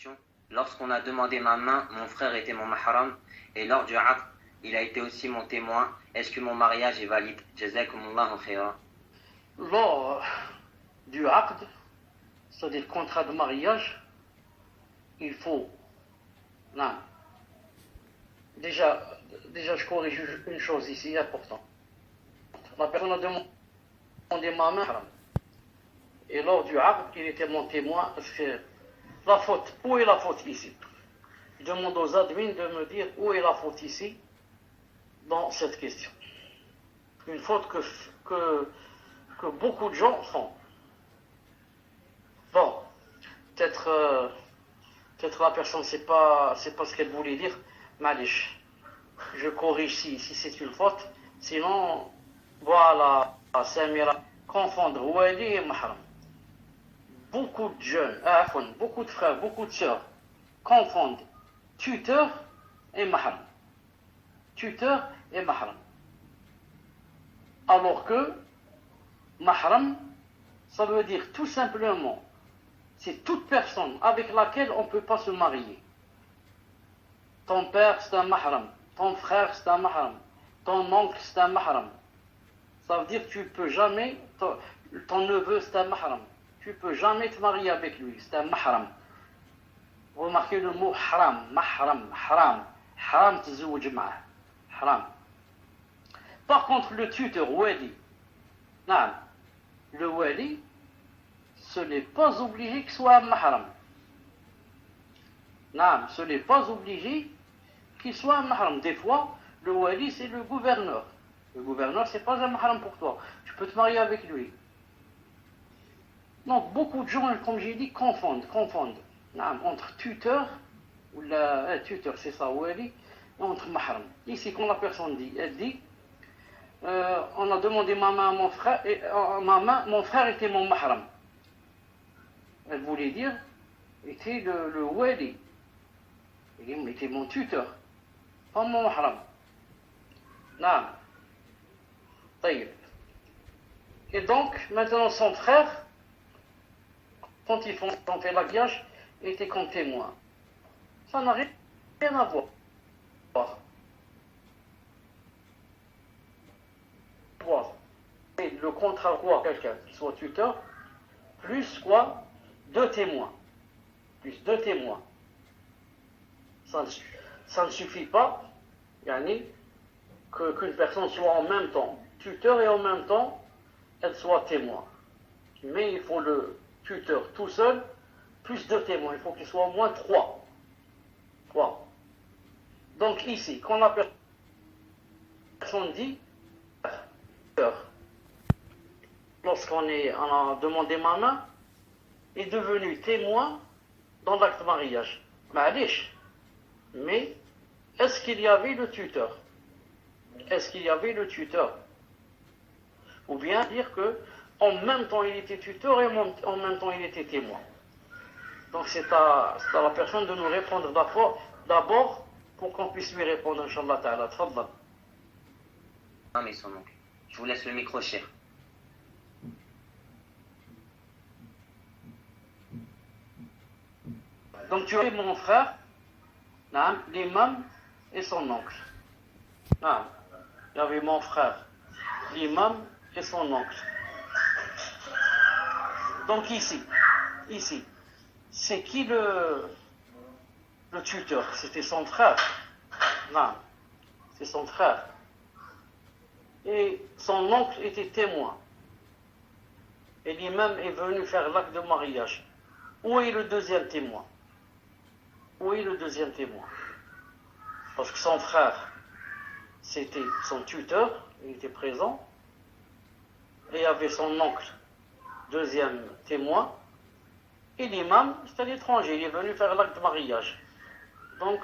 question. Lorsqu'on a demandé ma main, mon frère était mon mahram, et lors du aqd, il a été aussi mon témoin. Est-ce que mon mariage est valide? Jazakumullahu khayran. Lors du aqd, c'est-à-dire le contrat de mariage, il faut... Non. Déjà, je corrige une chose ici, importante. La personne a demandé ma main, et lors du aqd, il était mon témoin, parce que la faute, où est la faute ici? Je demande aux admins de me dire où est la faute ici, dans cette question. Une faute que beaucoup de gens font. Bon, peut-être la personne ne sait pas ce qu'elle voulait dire, malish. Je corrige si c'est une faute, sinon, voilà, Samira, confondre wali et mahram. Beaucoup de jeunes, beaucoup de frères, beaucoup de sœurs confondent tuteur et mahram. Tuteur et mahram. Alors que mahram, ça veut dire tout simplement, c'est toute personne avec laquelle on ne peut pas se marier. Ton père, c'est un mahram. Ton frère, c'est un mahram. Ton oncle, c'est un mahram. Ça veut dire que tu ne peux jamais, ton neveu, c'est un mahram. Tu ne peux jamais te marier avec lui, c'est un mahram. Vous remarquez le mot haram, mahram, haram. Haram tazouj ma'ah. Haram. Par contre, le tuteur, wali, le wali, ce n'est pas obligé qu'il soit un mahram. Ce n'est pas obligé qu'il soit un mahram. Des fois, le wali, c'est le gouverneur. Le gouverneur, c'est pas un mahram pour toi. Tu peux te marier avec lui. Donc, beaucoup de gens, comme j'ai dit, confondent. Entre tuteur, ou tuteur, c'est ça, wali, et entre mahram. Ici, quand la personne dit, elle dit, on a demandé ma main à mon frère, et mon frère était mon mahram. Elle voulait dire, était le wali. Il était mon tuteur, pas mon mahram. Et donc, maintenant, son frère, quand ils ont fait l'habillage, était comme témoin. Ça n'a rien à voir. Et le contrat quoi, quelqu'un qui soit tuteur, plus quoi, deux témoins. Plus deux témoins. Ça ne suffit pas, yani, qu'une personne soit en même temps tuteur et en même temps elle soit témoin. Mais il faut le tuteur tout seul, plus deux témoins. Il faut qu'il soit au moins trois. Donc ici, quand la personne dit, lorsqu'on a demandé ma main, est devenu témoin dans l'acte de mariage. Mais est-ce qu'il y avait le tuteur? Ou bien dire que en même temps il était tuteur et en même temps il était témoin. Donc c'est à la personne de nous répondre d'abord pour qu'on puisse lui répondre, Inch'Allah ta'ala. Tfaddal. Non mais son oncle. Je vous laisse le micro, cher. Donc tu as mon frère, l'imam et son oncle. Il y avait mon frère, l'imam et son oncle. Donc ici, c'est qui le tuteur? C'était son frère. C'est son frère. Et son oncle était témoin. Et l'imam est venu faire l'acte de mariage. Où est le deuxième témoin? Parce que son frère, c'était son tuteur, il était présent. Et il y avait son oncle, deuxième témoin. Et l'imam, c'est un étranger, il est venu faire l'acte de mariage. Donc,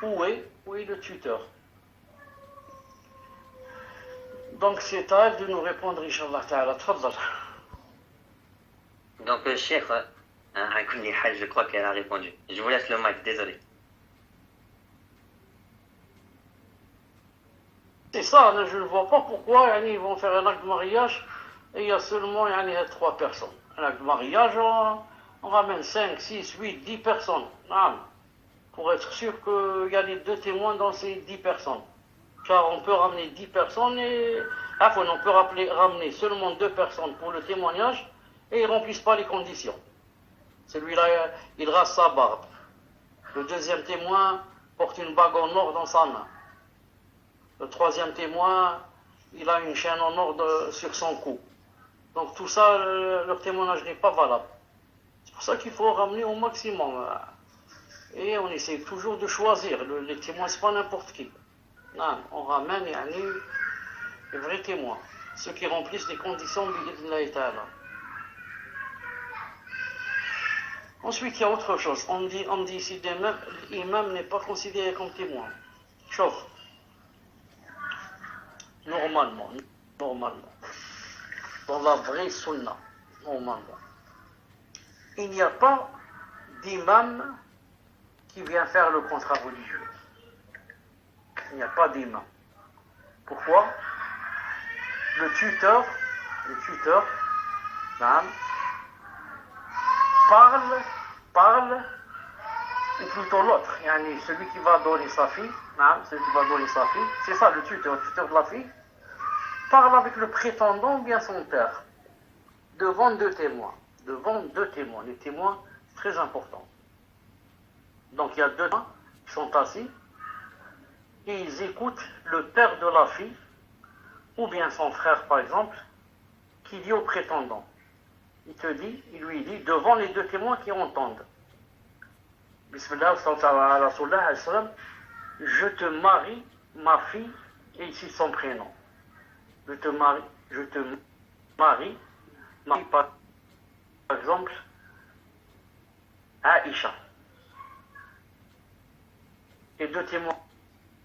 où est le tuteur? Donc, c'est à elle de nous répondre, Inch'Allah ta'ala. Tfaddal. Donc, Cheikh, je crois qu'elle a répondu. Je vous laisse le mic, désolé. C'est ça, je ne vois pas pourquoi ils vont faire un acte de mariage et il y a seulement 3 personnes. Un acte de mariage, On ramène 5, 6, 8, 10 personnes. Non, pour être sûr qu'il y a les 2 témoins dans ces 10 personnes. Car on peut ramener 10 personnes et... Enfin, on peut ramener seulement 2 personnes pour le témoignage et ils ne remplissent pas les conditions. Celui-là, il rase sa barbe. Le deuxième témoin porte une bague en or dans sa main. Le troisième témoin, il a une chaîne en or sur son cou. Donc tout ça, leur témoignage n'est pas valable. C'est pour ça qu'il faut ramener au maximum. Et on essaie toujours de choisir. Les témoins, ce n'est pas n'importe qui. Non, on ramène les vrais témoins. Ceux qui remplissent les conditions de ta'ala. Ensuite, il y a autre chose. On dit ici l'imam n'est pas considéré comme témoin. Chauffe. Normalement. Dans la vraie sunna. Normalement. Il n'y a pas d'imam qui vient faire le contrat religieux. Il n'y a pas d'imam. Pourquoi? Le tuteur, parle, ou plutôt l'autre, celui qui va donner sa fille, c'est ça le tuteur de la fille, parle avec le prétendant ou bien son père, devant 2 témoins. Les témoins, c'est très important. Donc il y a 2 témoins qui sont assis, et ils écoutent le père de la fille, ou bien son frère par exemple, qui dit au prétendant. Il lui dit, devant les 2 témoins qui entendent. Bismillah, je te marie ma fille, et ici son prénom. Je te marie ma fille, par exemple, Aïcha. Et 2 témoins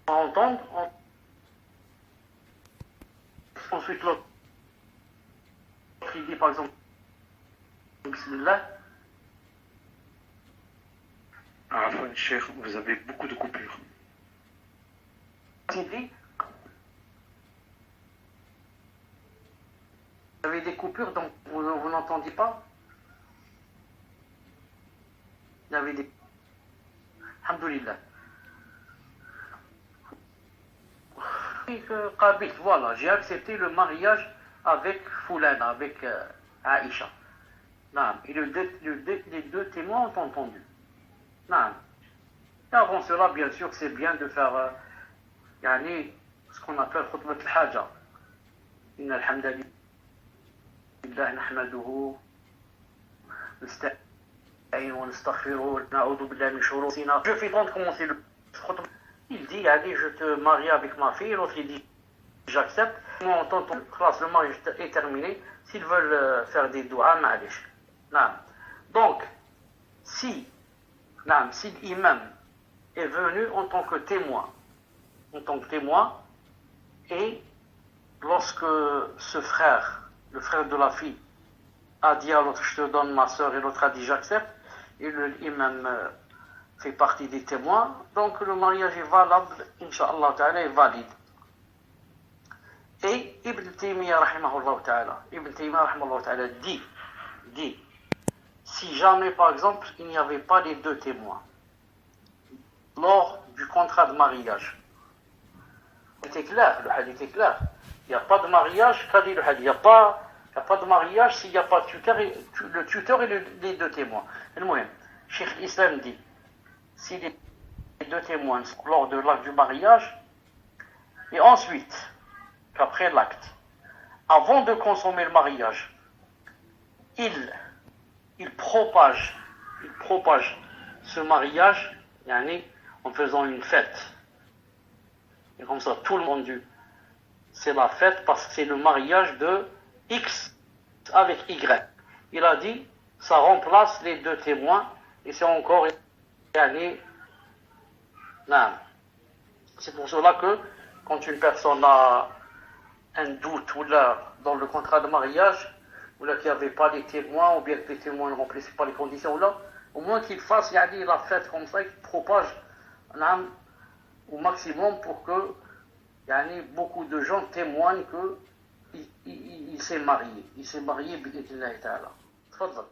entendent, ensuite l'autre, il dit par exemple, Bismillah. Afwan, Cheikh, vous avez beaucoup de coupures. Il dit, vous avez des coupures, donc vous n'entendiez pas? Il y avait des... Alhamdulillah. Voilà, j'ai accepté le mariage avec Foulana, avec Aïcha. Non, et les 2 témoins ont entendu. Non. Et avant cela, bien sûr, c'est bien de faire ce qu'on appelle khutbat al-haja. Inna alhamdulillah nahmaduhu nasta'in wa nastaghfiruhu na'udhu billahi min shururi anfusina. Je fais donc commencer le khutba. Il dit, je te marie avec ma fille. L'autre, il dit, j'accepte. Moi, en tant que classe, le mariage est terminé. S'ils veulent faire des doigts, ma'alish. Donc, si l'imam est venu en tant que témoin, et lorsque ce frère, le frère de la fille, a dit à l'autre, je te donne ma soeur, et l'autre a dit, j'accepte, et l'imam fait partie des témoins, donc le mariage est valable, Inch'Allah ta'ala, est valide. Et Ibn Taymiyyah rahimahullah ta'ala dit, si jamais par exemple il n'y avait pas les 2 témoins lors du contrat de mariage, c'était clair, le hadith est clair, il n'y a pas de mariage, qu'a dit le hadith, il n'y a pas de mariage s'il n'y a pas le tuteur et les 2 témoins. Et le moyen, Cheikh l'Islam dit, si les 2 témoins lors de l'acte du mariage, et ensuite, qu'après l'acte, avant de consommer le mariage, il propage ce mariage, en faisant une fête. Et comme ça, tout le monde dit, c'est la fête parce que c'est le mariage de X avec Y. Il a dit, ça remplace les 2 témoins, et c'est encore... C'est pour cela que quand une personne a un doute ou là dans le contrat de mariage ou là qu'il n'y avait pas les témoins ou bien que les témoins ne remplissaient pas les conditions là, au moins qu'il fasse la fête comme ça et qu'il propage au maximum pour que beaucoup de gens témoignent qu'il s'est marié. Il s'est marié, bi-idhnillahi ta'ala. Tfadal.